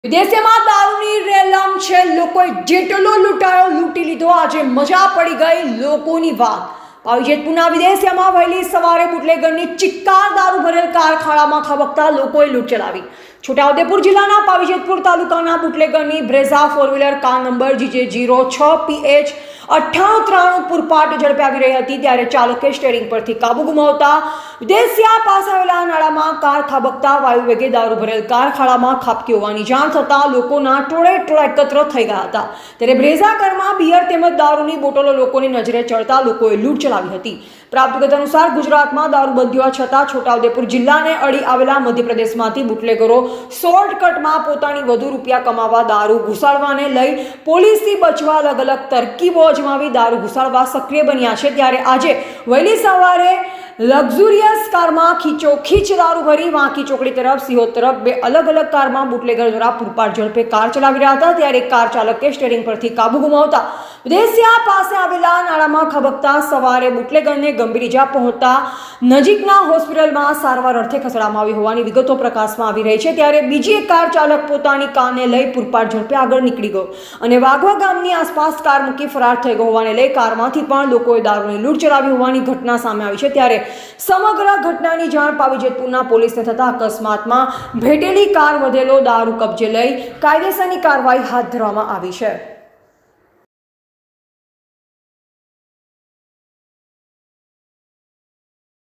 વિદેશમાં દારૂની રેલમ છે, લોકોએ જેટલો લૂંટાયો લૂંટી લીધો। આજે મજા પડી ગઈ લોકોની વાત। પાવીજેતપુરના વિદેશમાં વહેલી સવારે બુટલેગરની ચિક્કાર દારૂ ભરેલ કાર ખાડામાં ખાબકતા લોકોએ લૂંટ ચલાવી। છોટાઉદેપુર જિલ્લાના પાવીજેતપુર તાલુકાના બુટલેગરની Brezza four wheeler car number GJ06PH 9893 પૂરપાટ ઝડપે આવી રહી હતી, ત્યારે ચાલકે સ્ટીયરિંગ પરથી કાબુ ગુમાવતા વિદેશિયા પાસે આવેલા નાળામાં કાર ખાબકતા વાયુ વેગે દારૂ ભરેલ કાર ખાડામાં ખાબકી હોવાની જાણ થતાં લોકોના ટોળે ટોળા એકત્ર થઈ ગયા હતા। ત્યારે બ્રેઝા કારમાં બિયર તેમજ દારૂની બોટલો લોકોની નજરે ચડતા લોકોએ લૂંટ ચલાવી હતી। પ્રાપ્ત વિગત અનુસાર ગુજરાતમાં દારૂબંધી હોવા છતાં છોટાઉદેપુર જિલ્લાને અડી આવેલા મધ્યપ્રદેશમાંથી બુટલેગરો શોર્ટકટમાં પોતાની વધુ રૂપિયા કમાવા દારૂ ઘુસાડવાને લઈ પોલીસથી બચવા અલગ અલગ તરકીબો અજમાવી દારૂ ઘુસાડવા સક્રિય બન્યા છે। ત્યારે આજે વહેલી સવારે લક્ઝુરિયસ કારમાં ખીચોખીચ દારૂ ભરી વાંકી ચોકડી તરફ સિહોર તરફ બે અલગ અલગ કારમાં બુટલેગર દ્વારા પૂરપાટ ઝડપે કાર ચલાવી રહ્યા હતા, ત્યારે કાર ચાલકે સ્ટીયરિંગ પરથી કાબુ ગુમાવતા વિદેશિયા પાસે આવેલા નાળામાં ખબકતા સવારે બુટલેગરને ગંભીર ઇજા પહોંચતા નજીકના હોસ્પિટલમાં સારવાર અર્થે ખસેડવામાં આવી હોવાની વિગતો પ્રકાશમાં આવી રહી છે। ત્યારે બીજી એક કાર ચાલક પોતાની કારને લઈ પૂરપાટ ઝડપે આગળ નીકળી ગયો અને વાઘવા ગામની આસપાસ કાર મૂકી ફરાર થઈ ગયો હોવાને લઈ કારમાંથી પણ લોકોએ દારૂની લૂંટ ચલાવી હોવાની ઘટના સામે આવી છે। ત્યારે સમગ્ર ઘટનાની જાણ પાવીજેતપુરના પોલીસને થતા અકસ્માતમાં ભેટેલી કાર વધેલો દારૂ કબજે લઈ કાયદેસરની કાર્યવાહી હાથ ધરવામાં આવી છે।